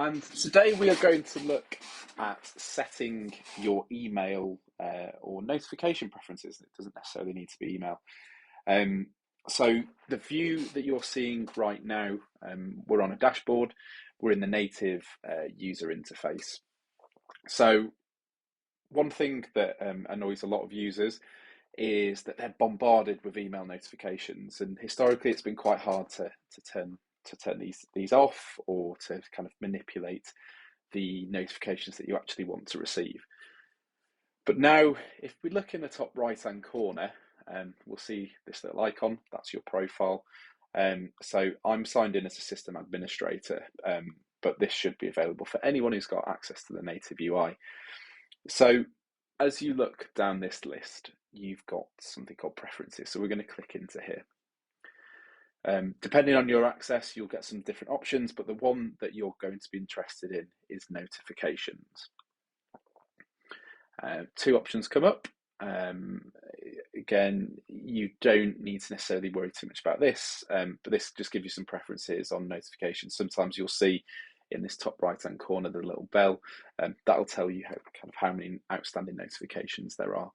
And today we are going to look at setting your email or notification preferences. It doesn't necessarily need to be email. So the view that you're seeing right now, we're on a dashboard. We're in the native user interface. So one thing that annoys a lot of users is that they're bombarded with email notifications, and historically it's been quite hard to turn these off or to kind of manipulate the notifications that you actually want to receive. But now, if we look in the top right-hand corner, we'll see this little icon. That's your profile. So I'm signed in as a system administrator, but this should be available for anyone who's got access to the native UI. So as you look down this list, you've got something called preferences. So we're going to click into here. Depending on your access, you'll get some different options, but the one that you're going to be interested in is notifications. Two options come up. Again, you don't need to necessarily worry too much about this, but this just gives you some preferences on notifications. Sometimes you'll see in this top right-hand corner the little bell. That'll tell you how many outstanding notifications there are.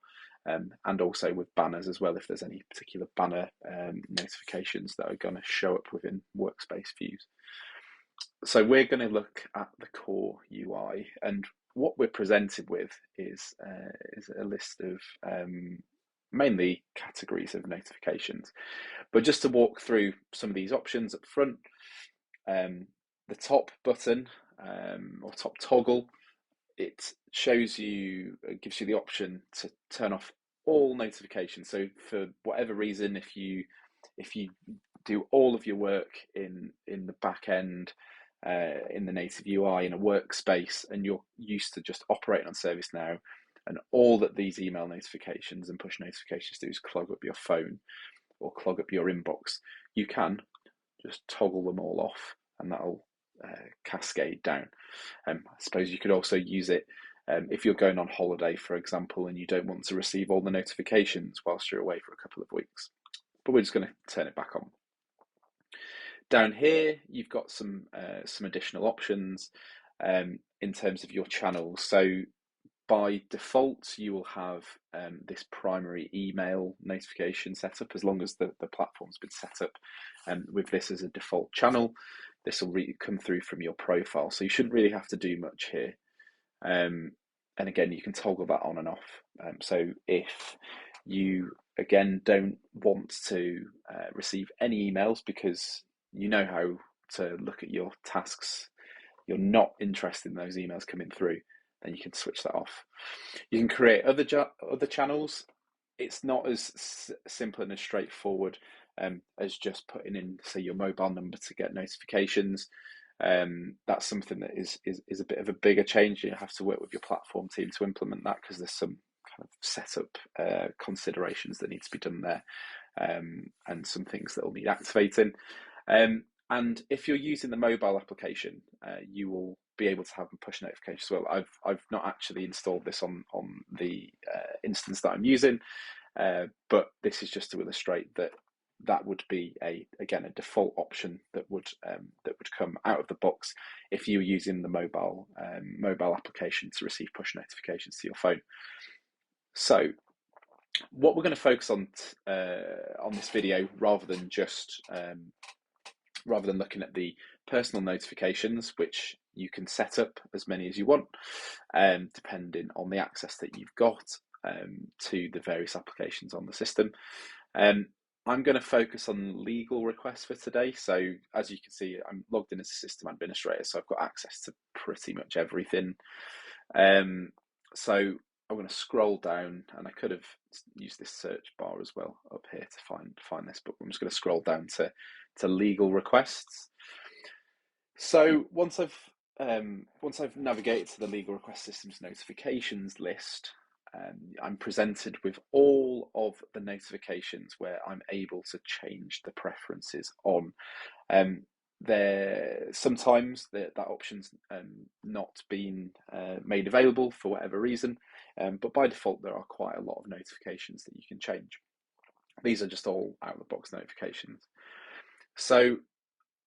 And also with banners as well, if there's any particular banner notifications that are going to show up within workspace views. So we're going to look at the core UI, and what we're presented with is a list of mainly categories of notifications. But just to walk through some of these options up front, the top button or top toggle, it gives you the option to turn off all notifications. So for whatever reason, if you do all of your work in the back end, in the native UI in a workspace, and you're used to just operating on ServiceNow, and all that these email notifications and push notifications do is clog up your phone or clog up your inbox, you can just toggle them all off, and that'll cascade down. I suppose you could also use it if you're going on holiday, for example, and you don't want to receive all the notifications whilst you're away for a couple of weeks. But we're just going to turn it back on. Down here, you've got some additional options in terms of your channels. So by default, you will have this primary email notification set up as long as the platform's been set up with this as a default channel. This will really come through from your profile, so you shouldn't really have to do much here. And again, you can toggle that on and off. So if you, again, don't want to receive any emails because you know how to look at your tasks, you're not interested in those emails coming through, then you can switch that off. You can create other channels. It's not as simple and as straightforward as just putting in, say, your mobile number to get notifications. That's something that is a bit of a bigger change. You have to work with your platform team to implement that, because there's some kind of setup considerations that need to be done there, and some things that will need activating. And if you're using the mobile application, you will be able to have a push notification as well. I've not actually installed this on the instance that I'm using, but this is just to illustrate that would be a default option that would come out of the box if you were using the mobile application to receive push notifications to your phone. So what we're going to focus on this video, rather than looking at the personal notifications, which you can set up as many as you want, depending on the access that you've got to the various applications on the system. I'm going to focus on legal requests for today. So as you can see, I'm logged in as a system administrator, so I've got access to pretty much everything. So I'm going to scroll down, and I could have used this search bar as well up here to find this, but I'm just going to scroll down to legal requests. So once I've navigated to the legal request systems notifications list, I'm presented with all of the notifications where I'm able to change the preferences on. Sometimes that option's not been made available for whatever reason, but by default there are quite a lot of notifications that you can change. These are just all out of the box notifications. So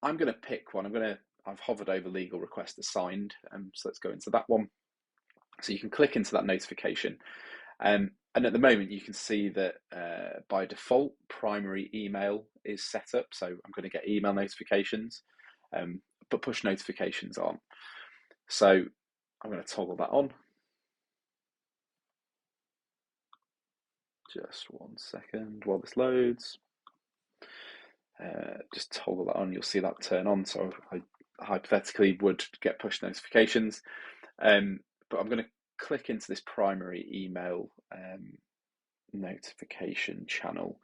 I'm going to pick one. I'm going to I've hovered over legal request assigned. So let's go into that one. So you can click into that notification. And at the moment, you can see that by default, primary email is set up. So I'm going to get email notifications, but push notifications aren't. So I'm going to toggle that on. Just 1 second while this loads. Just toggle that on, you'll see that turn on. So I hypothetically would get push notifications. But I'm going to click into this primary email notification channel.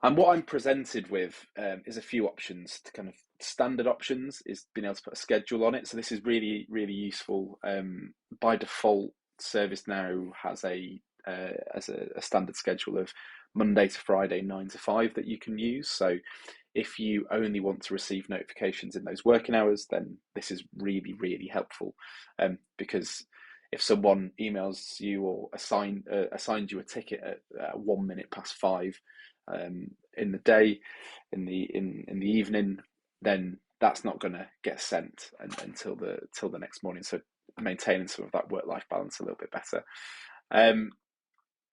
And what I'm presented with is a few options. To kind of standard options is being able to put a schedule on it. So this is really, really useful. By default, ServiceNow has a standard schedule of Monday to Friday, 9 to 5 that you can use. So if you only want to receive notifications in those working hours, then this is really, really helpful, because if someone emails you or assigned you a ticket at 1 minute past 5 in the day, in the evening, then that's not going to get sent until the next morning. So maintaining some of that work-life balance a little bit better.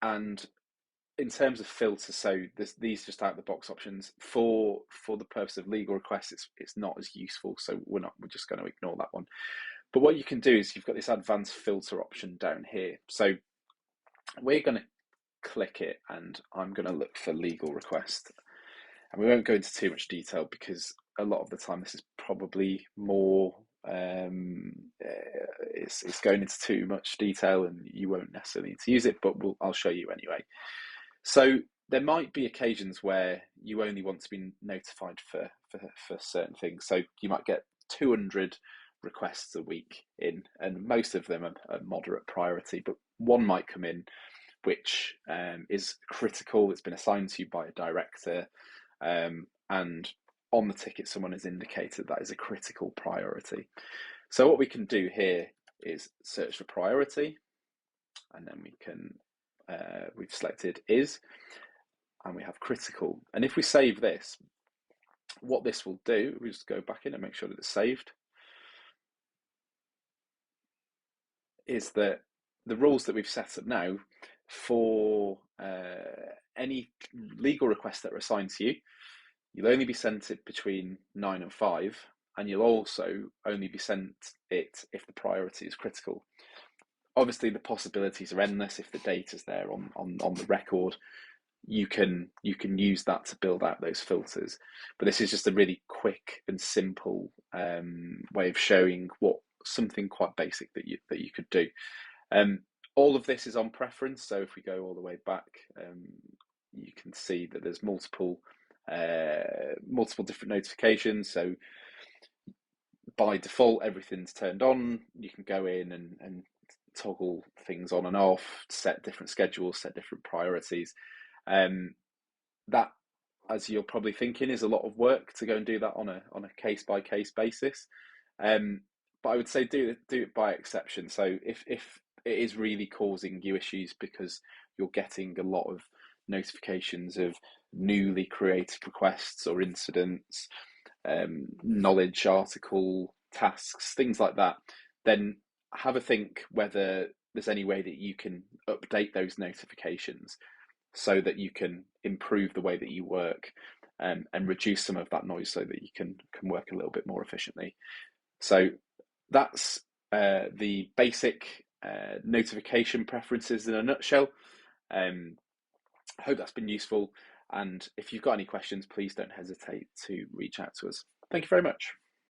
And in terms of filters, so these just out of the box options for the purpose of legal requests, it's not as useful. So we're just going to ignore that one. But what you can do is you've got this advanced filter option down here. So we're going to click it, and I'm going to look for legal request. And we won't go into too much detail because a lot of the time this is probably more it's going into too much detail and you won't necessarily need to use it, but I'll show you anyway. So there might be occasions where you only want to be notified for certain things. So you might get 200 requests a week in, and most of them are moderate priority, but one might come in which is critical. It's been assigned to you by a director, and on the ticket someone has indicated that is a critical priority. So what we can do here is search for priority, and then we can we've selected is, and we have critical. And if we save this, what this will do, we just go back in and make sure that it's saved, is that the rules that we've set up now for any legal requests that are assigned to you, you'll only be sent it between 9 and 5, and you'll also only be sent it if the priority is critical. Obviously, the possibilities are endless. If the data's there on the record, you can use that to build out those filters. But this is just a really quick and simple way of showing what something quite basic that you could do. All of this is on preference. So if we go all the way back, you can see that there's multiple different notifications. So by default, everything's turned on. You can go in and toggle things on and off, set different schedules, set different priorities. That, as you're probably thinking, is a lot of work to go and do that on a case by case basis. But I would say do it by exception. So if it is really causing you issues because you're getting a lot of notifications of newly created requests or incidents, knowledge article tasks, things like that, then have a think whether there's any way that you can update those notifications so that you can improve the way that you work, and reduce some of that noise so that you can work a little bit more efficiently. So that's the basic notification preferences in a nutshell. I hope that's been useful. And if you've got any questions, please don't hesitate to reach out to us. Thank you very much.